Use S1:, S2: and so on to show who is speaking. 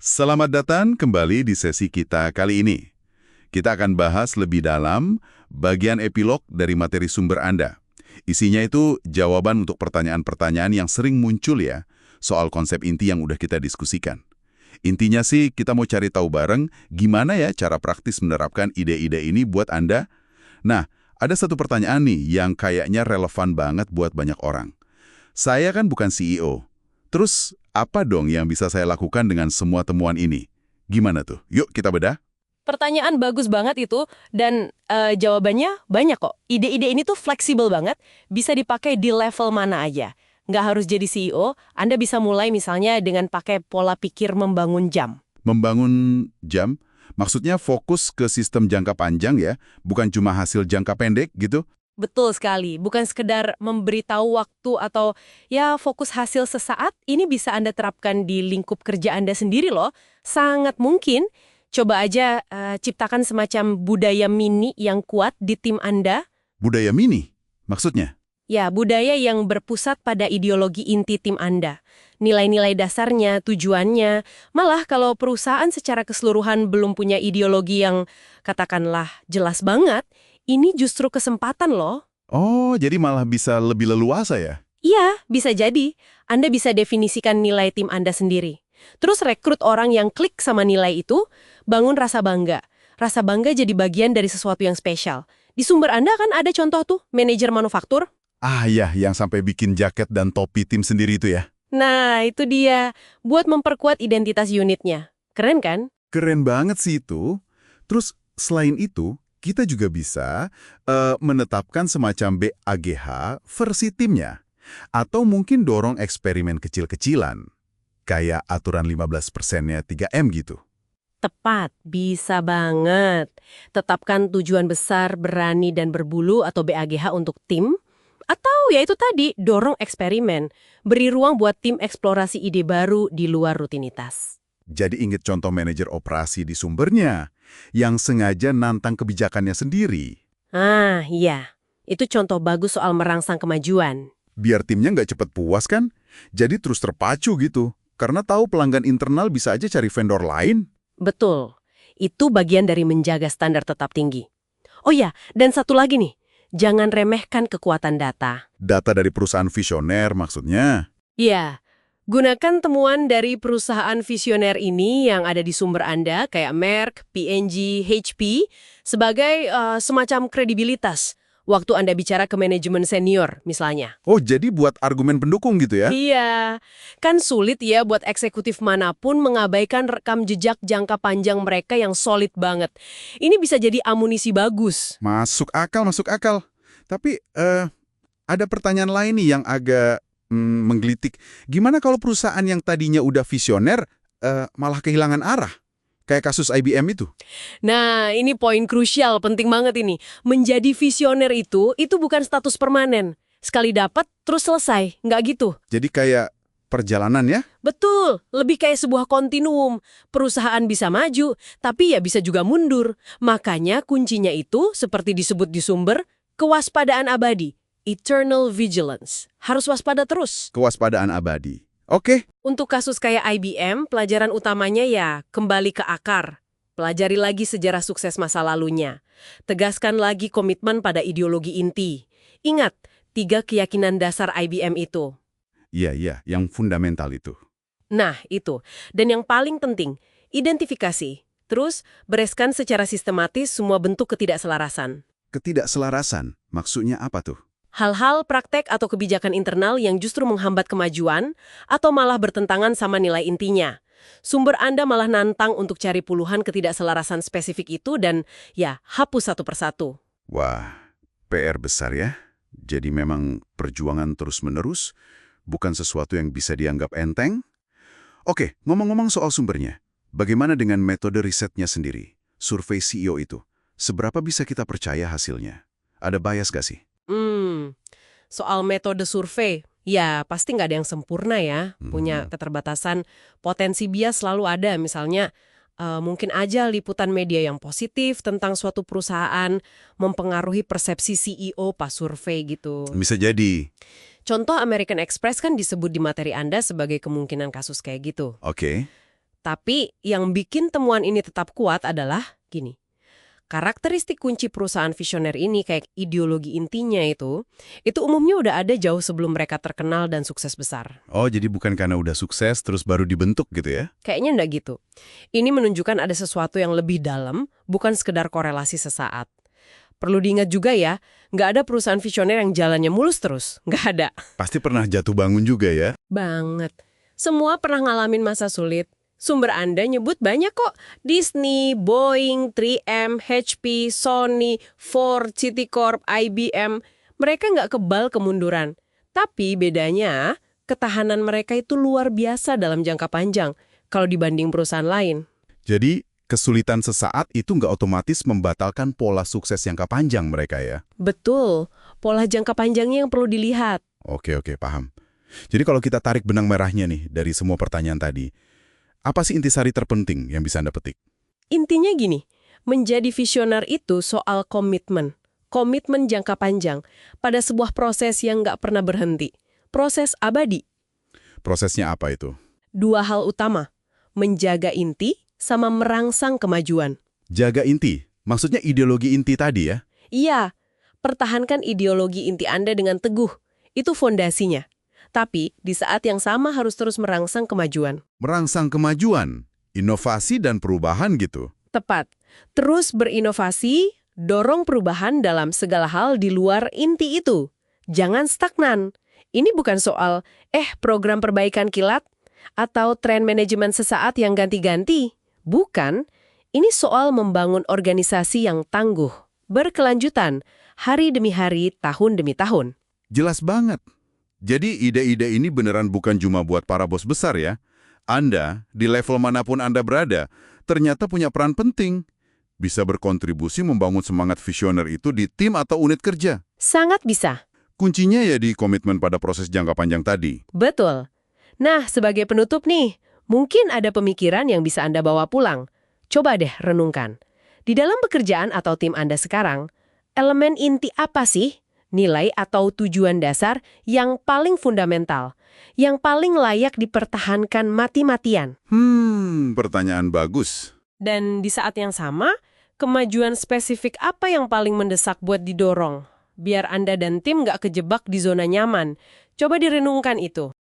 S1: Selamat datang kembali di sesi kita kali ini. Kita akan bahas lebih dalam bagian epilog dari materi sumber Anda. Isinya itu jawaban untuk pertanyaan-pertanyaan yang sering muncul ya, soal konsep inti yang udah kita diskusikan. Intinya sih kita mau cari tahu bareng gimana ya cara praktis menerapkan ide-ide ini buat Anda. Nah, ada satu pertanyaan nih yang kayaknya relevan banget buat banyak orang. Saya kan bukan CEO. Terus, apa dong yang bisa saya lakukan dengan semua temuan ini? Gimana tuh? Yuk kita bedah.
S2: Pertanyaan bagus banget itu, dan jawabannya banyak kok. Ide-ide ini tuh fleksibel banget, bisa dipakai di level mana aja. Nggak harus jadi CEO, Anda bisa mulai misalnya dengan pakai pola pikir membangun jam.
S1: Membangun jam, maksudnya fokus ke sistem jangka panjang ya, bukan cuma hasil jangka pendek gitu.
S2: Betul sekali, bukan sekedar memberitahu waktu atau ya fokus hasil sesaat, ini bisa Anda terapkan di lingkup kerja Anda sendiri loh. Sangat mungkin. Coba aja ciptakan semacam budaya mini yang kuat di tim Anda.
S1: Budaya mini, maksudnya?
S2: Ya, budaya yang berpusat pada ideologi inti tim Anda. Nilai-nilai dasarnya, tujuannya. Malah kalau perusahaan secara keseluruhan belum punya ideologi yang katakanlah jelas banget, ini justru kesempatan loh.
S1: Oh, jadi malah bisa lebih leluasa ya?
S2: Iya, bisa jadi. Anda bisa definisikan nilai tim Anda sendiri. Terus rekrut orang yang klik sama nilai itu, bangun rasa bangga. Rasa bangga jadi bagian dari sesuatu yang spesial. Di sumber Anda kan ada contoh tuh, manajer manufaktur.
S1: Ah ya, yang sampai bikin jaket dan topi tim sendiri itu ya.
S2: Nah, itu dia. Buat memperkuat identitas unitnya. Keren kan?
S1: Keren banget sih itu. Terus selain itu, kita juga bisa menetapkan semacam BAGH versi timnya. Atau mungkin dorong eksperimen kecil-kecilan. Kayak aturan 15%-nya 3M gitu.
S2: Tepat, bisa banget. Tetapkan tujuan besar, berani, dan berbulu atau BAGH untuk tim. Atau ya itu tadi, dorong eksperimen. Beri ruang buat tim eksplorasi ide baru di luar rutinitas.
S1: Jadi ingat contoh manajer operasi di sumbernya, yang sengaja nantang kebijakannya sendiri.
S2: Ah, iya. Itu contoh bagus soal merangsang kemajuan.
S1: Biar timnya nggak cepat puas kan, jadi terus terpacu gitu. Karena tahu pelanggan internal bisa aja cari vendor lain.
S2: Betul. Itu bagian dari menjaga standar tetap tinggi. Oh ya, dan satu lagi nih. Jangan remehkan kekuatan data.
S1: Data dari perusahaan visioner maksudnya.
S2: Iya, gunakan temuan dari perusahaan visioner ini yang ada di sumber Anda, kayak Merck, P&G, HP, sebagai semacam kredibilitas waktu Anda bicara ke manajemen senior, misalnya.
S1: Oh, jadi buat argumen pendukung gitu ya?
S2: Iya, kan sulit ya buat eksekutif manapun mengabaikan rekam jejak jangka panjang mereka yang solid banget. Ini bisa jadi amunisi bagus.
S1: Masuk akal, masuk akal. Tapi ada pertanyaan lain nih yang agak menggelitik. Gimana kalau perusahaan yang tadinya udah visioner malah kehilangan arah? Kayak kasus IBM itu.
S2: Nah, ini poin krusial, penting banget ini. Menjadi visioner itu bukan status permanen. Sekali dapat, terus selesai. Nggak gitu.
S1: Jadi kayak perjalanan ya?
S2: Betul, lebih kayak sebuah kontinuum. Perusahaan bisa maju, tapi ya bisa juga mundur. Makanya kuncinya itu, seperti disebut di sumber, kewaspadaan abadi. Eternal vigilance. Harus waspada terus.
S1: Kewaspadaan abadi. Oke.
S2: Untuk kasus kayak IBM, pelajaran utamanya ya kembali ke akar. Pelajari lagi sejarah sukses masa lalunya. Tegaskan lagi komitmen pada ideologi inti. Ingat, 3 keyakinan dasar IBM itu.
S1: Iya, yang fundamental itu.
S2: Nah, itu. Dan yang paling penting, identifikasi. Terus, bereskan secara sistematis semua bentuk ketidakselarasan.
S1: Ketidakselarasan, maksudnya apa tuh?
S2: Hal-hal praktek atau kebijakan internal yang justru menghambat kemajuan atau malah bertentangan sama nilai intinya. Sumber Anda malah nantang untuk cari puluhan ketidakselarasan spesifik itu dan ya, hapus satu persatu.
S1: Wah, PR besar ya. Jadi memang perjuangan terus-menerus, bukan sesuatu yang bisa dianggap enteng. Oke, ngomong-ngomong soal sumbernya, bagaimana dengan metode risetnya sendiri? Survei CEO itu, seberapa bisa kita percaya hasilnya? Ada bias gak sih?
S2: Soal metode survei, ya pasti nggak ada yang sempurna ya, punya keterbatasan, potensi bias selalu ada. Misalnya, mungkin aja liputan media yang positif tentang suatu perusahaan mempengaruhi persepsi CEO pas survei gitu.
S1: Bisa jadi.
S2: Contoh American Express kan disebut di materi Anda sebagai kemungkinan kasus kayak gitu.
S1: Oke.
S2: Tapi yang bikin temuan ini tetap kuat adalah gini. Karakteristik kunci perusahaan visioner ini kayak ideologi intinya itu umumnya udah ada jauh sebelum mereka terkenal dan sukses besar.
S1: Oh, jadi bukan karena udah sukses terus baru dibentuk gitu ya?
S2: Kayaknya ndak gitu. Ini menunjukkan ada sesuatu yang lebih dalam, bukan sekedar korelasi sesaat. Perlu diingat juga ya, nggak ada perusahaan visioner yang jalannya mulus terus. Nggak ada.
S1: Pasti pernah jatuh bangun juga ya?
S2: Banget. Semua pernah ngalamin masa sulit. Sumber Anda nyebut banyak kok. Disney, Boeing, 3M, HP, Sony, Ford, Citicorp, IBM. Mereka nggak kebal kemunduran. Tapi bedanya, ketahanan mereka itu luar biasa dalam jangka panjang kalau dibanding perusahaan lain.
S1: Jadi, kesulitan sesaat itu nggak otomatis membatalkan pola sukses jangka panjang mereka ya?
S2: Betul. Pola jangka panjangnya yang perlu dilihat.
S1: Oke, paham. Jadi kalau kita tarik benang merahnya nih dari semua pertanyaan tadi, apa sih intisari terpenting yang bisa Anda petik?
S2: Intinya gini, menjadi visioner itu soal komitmen. Komitmen jangka panjang pada sebuah proses yang nggak pernah berhenti. Proses abadi.
S1: Prosesnya apa itu?
S2: Dua hal utama, menjaga inti sama merangsang kemajuan.
S1: Jaga inti, maksudnya ideologi inti tadi ya?
S2: Iya, pertahankan ideologi inti Anda dengan teguh. Itu fondasinya. Tapi di saat yang sama harus terus merangsang kemajuan.
S1: Merangsang kemajuan, inovasi dan perubahan gitu.
S2: Tepat. Terus berinovasi, dorong perubahan dalam segala hal di luar inti itu. Jangan stagnan. Ini bukan soal, program perbaikan kilat atau tren manajemen sesaat yang ganti-ganti. Bukan. Ini soal membangun organisasi yang tangguh, berkelanjutan, hari demi hari, tahun demi tahun.
S1: Jelas banget. Jadi ide-ide ini beneran bukan cuma buat para bos besar ya. Anda, di level manapun Anda berada, ternyata punya peran penting. Bisa berkontribusi membangun semangat visioner itu di tim atau unit kerja.
S2: Sangat bisa.
S1: Kuncinya ya di komitmen pada proses jangka panjang tadi.
S2: Betul. Nah, sebagai penutup nih, mungkin ada pemikiran yang bisa Anda bawa pulang. Coba deh renungkan. Di dalam pekerjaan atau tim Anda sekarang, elemen inti apa sih? Nilai atau tujuan dasar yang paling fundamental, yang paling layak dipertahankan mati-matian.
S1: Pertanyaan bagus.
S2: Dan di saat yang sama, kemajuan spesifik apa yang paling mendesak buat didorong? Biar Anda dan tim nggak kejebak di zona nyaman. Coba direnungkan itu.